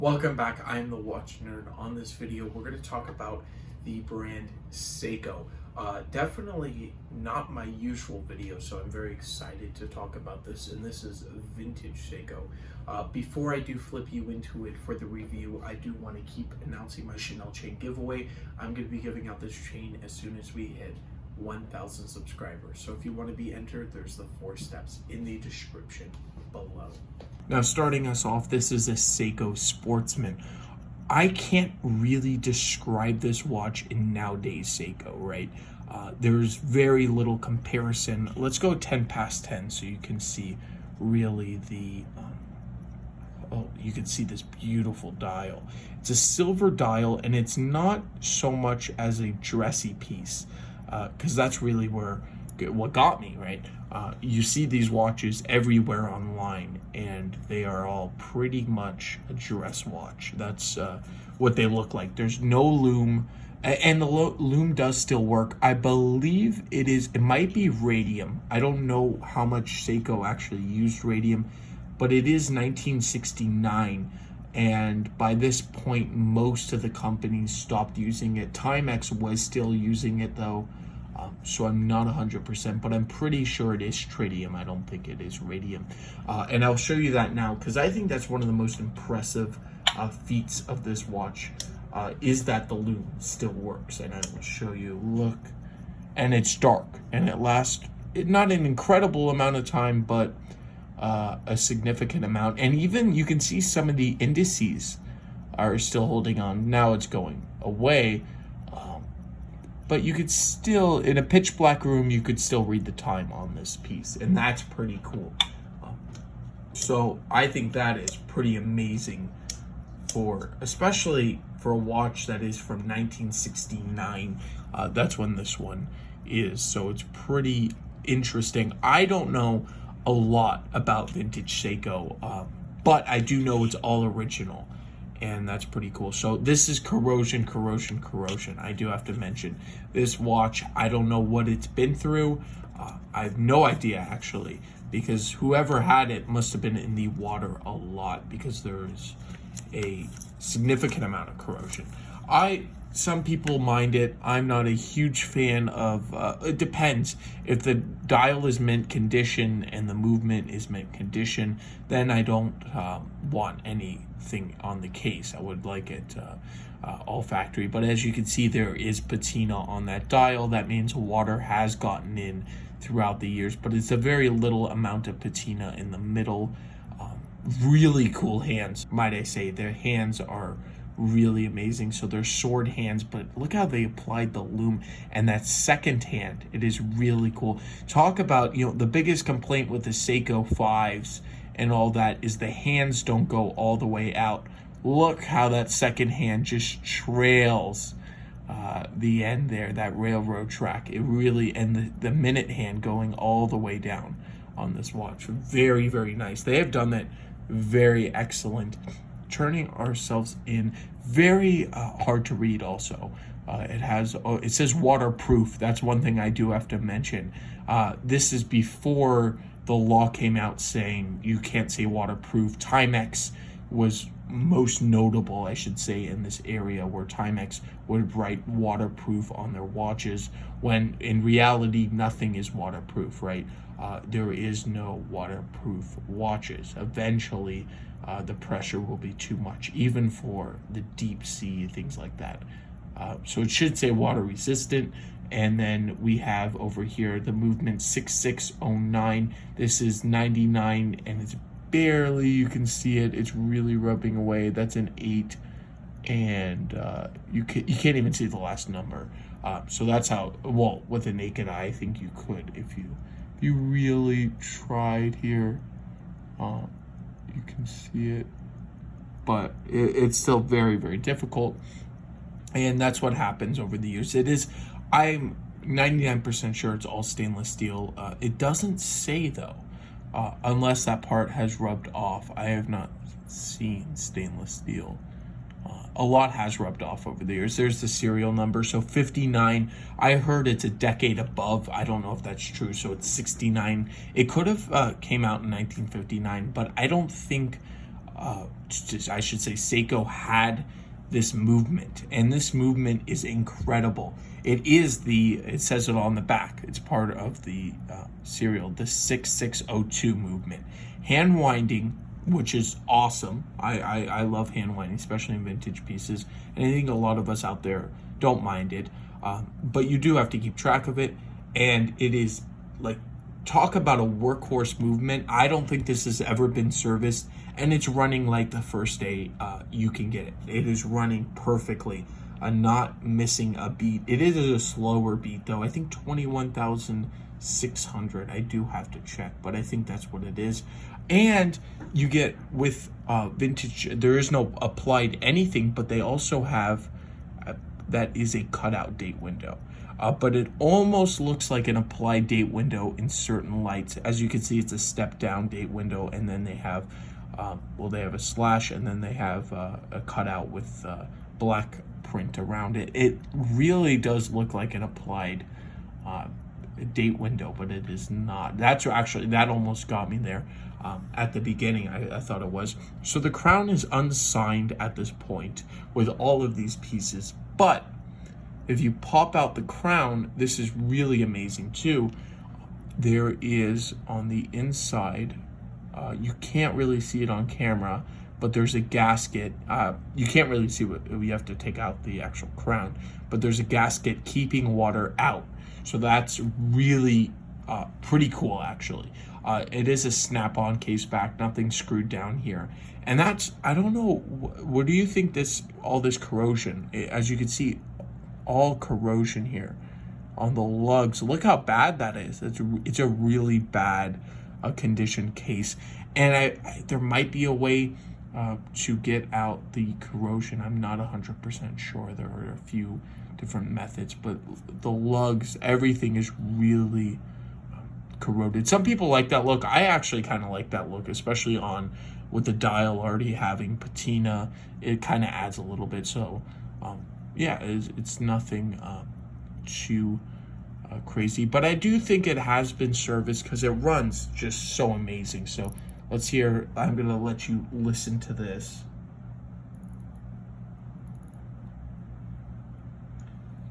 Welcome back, I'm the Watch Nerd. On this video, we're going to talk about the brand Seiko. Definitely not my usual video, so I'm very excited to talk about this, and this is vintage Seiko. Before I do flip you into it for the review, I do want to keep announcing my Chanel chain giveaway. I'm going to be giving out this chain as soon as we hit 1,000 subscribers. So if you want to be entered, there's the 4 steps in the description below. Now, starting us off, this is a Seiko Sportsman. I can't really describe this watch in nowadays Seiko, right? There's very little comparison. Let's go 10 past 10 so you can see really the, you can see this beautiful dial. It's a silver dial, and it's not so much as a dressy piece, because that's really what got me, right? You see these watches everywhere online, and they are all pretty much a dress watch. That's what they look like. There's no lume, and the lume does still work. I believe it might be radium. I don't know how much Seiko actually used radium, but it is 1969, and by this point, most of the companies stopped using it. Timex was still using it though. So I'm not 100%, but I'm pretty sure it is tritium. I don't think it is radium. And I'll show you that now, because I think that's one of the most impressive feats of this watch, is that the lume still works. And I will show you, look, and it's dark, and it lasts not an incredible amount of time, but a significant amount. And even you can see some of the indices are still holding on. Now it's going away. But you could still, in a pitch black room, you could still read the time on this piece, and that's pretty cool. So I think that is pretty amazing especially for a watch that is from 1969. That's when this one is, so it's pretty interesting. I don't know a lot about vintage Seiko, but I do know it's all original. And that's pretty cool. So this is Corrosion. I do have to mention this watch. I don't know what it's been through. I have no idea, actually, because whoever had it must have been in the water a lot, because there's a significant amount of corrosion. Some people mind it. I'm not a huge fan of, it depends. If the dial is mint condition and the movement is mint condition, then I don't want anything on the case. I would like it all factory. But as you can see, there is patina on that dial. That means water has gotten in throughout the years, but it's a very little amount of patina in the middle. Really cool hands, might I say. Their hands are really amazing. So they're sword hands, but look how they applied the lume, and that second hand, it is really cool. Talk about, the biggest complaint with the Seiko 5s and all that is the hands don't go all the way out. Look how that second hand just trails the end there, that railroad track. It really, and the minute hand going all the way down on this watch. Very, very nice. They have done that very excellent. Turning ourselves in, very hard to read also. It says waterproof. That's one thing I do have to mention. This is before the law came out saying you can't say waterproof. Timex was most notable, I should say, in this area, where Timex would write waterproof on their watches, when in reality nothing is waterproof, right? There is no waterproof watches. Eventually the pressure will be too much, even for the deep sea, things like that. So it should say water resistant. And then we have over here the movement 6609. This is 99, and it's barely, you can see it. It's really rubbing away. That's an 8, and you can't even see the last number. So that's how, well, with a naked eye, I think you could if you really tried here. You can see it, but it's still very, very difficult, and that's what happens over the years. I'm 99% sure it's all stainless steel. It doesn't say though, unless that part has rubbed off. I have not seen stainless steel. A lot has rubbed off over the years. There's the serial number. So 59, I heard it's a decade above. I don't know if that's true. So it's 69. It could have came out in 1959, but I don't think I should say Seiko had this movement, and this movement is incredible. It says it on the back, it's part of the serial, the 6602 movement. Hand winding, which is awesome. I love hand winding, especially in vintage pieces, and I think a lot of us out there don't mind it, but you do have to keep track of it, and it is like, talk about a workhorse movement. I don't think this has ever been serviced, and it's running like the first day you can get it. It is running perfectly, not missing a beat. It is a slower beat though. I think 21,600. I do have to check, but I think that's what it is. And you get with vintage, there is no applied anything, but they also have that is a cutout date window. But it almost looks like an applied date window in certain lights. As you can see, it's a step down date window, and then they have, they have a slash, and then they have a cutout with black print around it. It really does look like an applied date window, but it is not. That almost got me there. At the beginning, I thought it was. So the crown is unsigned at this point with all of these pieces, but if you pop out the crown, this is really amazing too. There is on the inside, you can't really see it on camera, but there's a gasket. You can't really see what, you have to take out the actual crown, but there's a gasket keeping water out. So that's really pretty cool actually. It is a snap-on case back, nothing screwed down here. And that's, I don't know, what do you think all this corrosion, as you can see, all corrosion here on the lugs. Look how bad that is. It's a really bad condition case, and there might be a way to get out the corrosion. I'm not 100% sure. There are a few different methods, but the lugs, everything is really corroded. Some people like that look. I actually kind of like that look, especially with the dial already having patina. It kind of adds a little bit. So yeah, it's nothing too crazy, but I do think it has been serviced because it runs just so amazing. So let's hear, I'm gonna let you listen to this.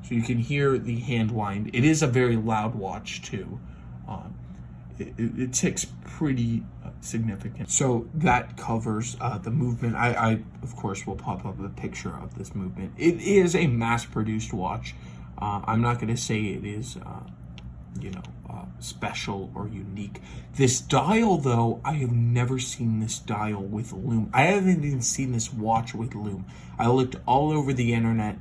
So you can hear the hand wind. It is a very loud watch too. It ticks pretty significant. So that covers the movement. I of course will pop up a picture of this movement. It is a mass-produced watch. I'm not going to say it is special or unique. This dial though, I have never seen this dial with Lume. I haven't even seen this watch with Lume. I looked all over the internet.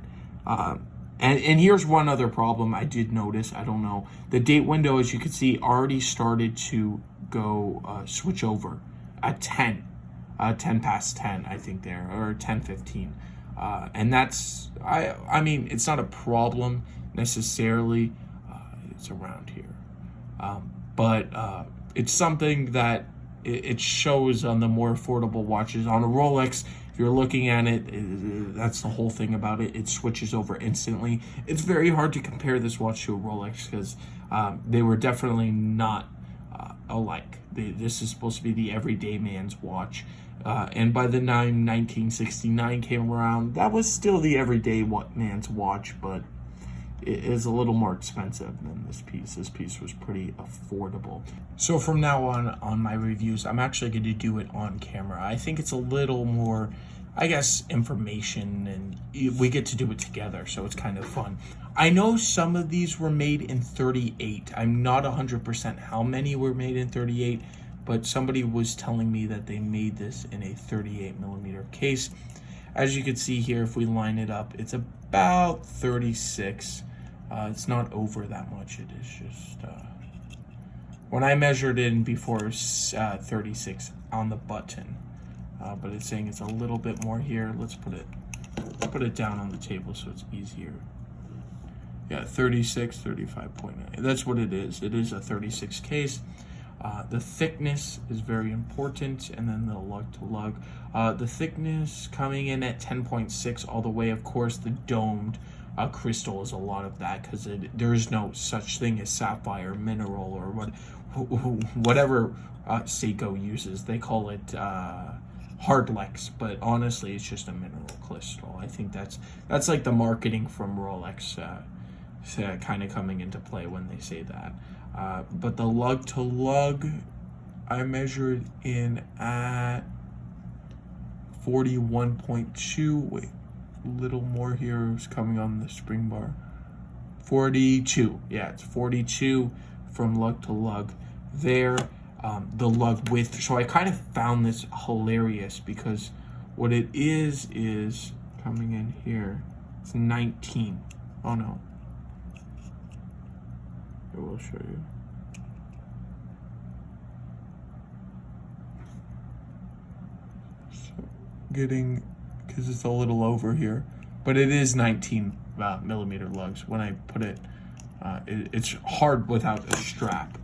And here's one other problem I did notice. I don't know. The date window, as you can see, already started to go switch over at 10 past 10, I think there, or 10:15. And that's, I mean, it's not a problem necessarily. It's around here. But it's something that it shows on the more affordable watches. On a Rolex, if you're looking at it, that's the whole thing about it. It switches over instantly. It's very hard to compare this watch to a Rolex because they were definitely not alike. This is supposed to be the everyday man's watch. And by the time 1969 came around, that was still the everyday man's watch, but it is a little more expensive than this piece. This piece was pretty affordable. So from now on my reviews, I'm actually going to do it on camera. I think it's a little more, I guess, information, and we get to do it together, so it's kind of fun. I know some of these were made in 38. I'm not 100% how many were made in 38, but somebody was telling me that they made this in a 38mm case. As you can see here, if we line it up, it's about 36. It's not over that much. It is just, when I measured in before, it was 36 on the button. But it's saying it's a little bit more here. Let's put it down on the table so it's easier. Yeah, 36, 35.9. That's what it is. It is a 36 case. The thickness is very important, and then the lug to lug. The thickness coming in at 10.6 all the way. Of course, the domed crystal is a lot of that because there is no such thing as sapphire mineral or whatever Seiko uses. They call it Hardlex, but honestly, it's just a mineral crystal. I think that's like the marketing from Rolex kind of coming into play when they say that. But the lug to lug, I measured in at 41.2. Wait, a little more here is coming on the spring bar. 42. Yeah, it's 42 from lug to lug there. The lug width. So I kind of found this hilarious because what it is coming in here. It's 19. Oh no. I will show you. So getting, because it's a little over here, but it is 19 millimeter lugs. When I put it, it's hard without a strap.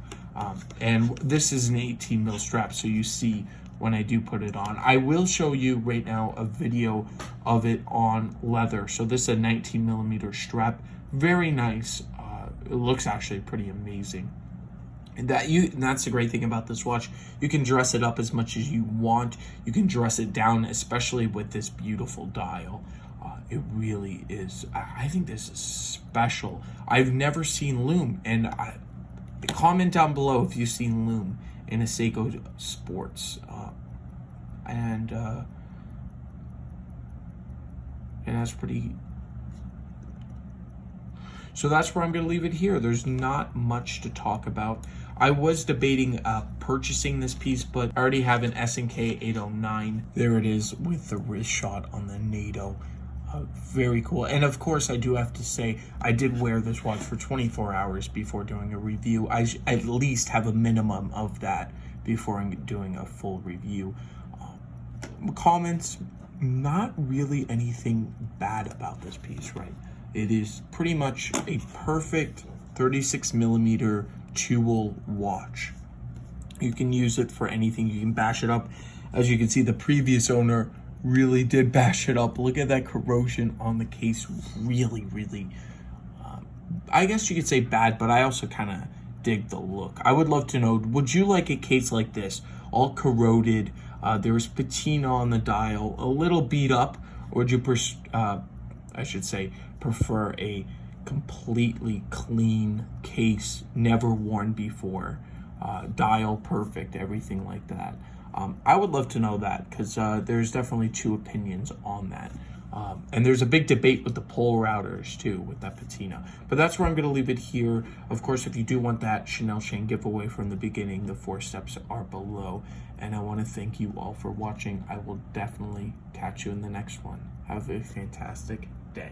And this is an 18 mil strap, so you see when I do put it on. I will show you right now a video of it on leather. So this is a 19 millimeter strap, very nice. It looks actually pretty amazing. And that's the great thing about this watch. You can dress it up as much as you want. You can dress it down, especially with this beautiful dial. It really is. I think this is special. I've never seen Lume, and comment down below if you've seen Lume in a Seiko Sports. And that's pretty. So that's where I'm going to leave it here. There's not much to talk about. I was debating purchasing this piece, but I already have an S&K 809. There it is with the wrist shot on the NATO. Very cool. And of course, I do have to say, I did wear this watch for 24 hours before doing a review. I at least have a minimum of that before I'm doing a full review. Comments, not really anything bad about this piece, right? It is pretty much a perfect 36 millimeter jewel watch. You can use it for anything. You can bash it up. As you can see, the previous owner really did bash it up. Look at that corrosion on the case. Really, I guess you could say bad, but I also kind of dig the look. I would love to know, would you like a case like this, all corroded? There's patina on the dial, a little beat up, or would you I should say prefer a completely clean case, never worn before, dial perfect, everything like that? I would love to know that, because there's definitely two opinions on that. And there's a big debate with the pole routers too, with that patina. But that's where I'm going to leave it here. Of course, if you do want that Chanel chain giveaway from the beginning, the 4 steps are below. And I want to thank you all for watching. I will definitely catch you in the next one. Have a fantastic day.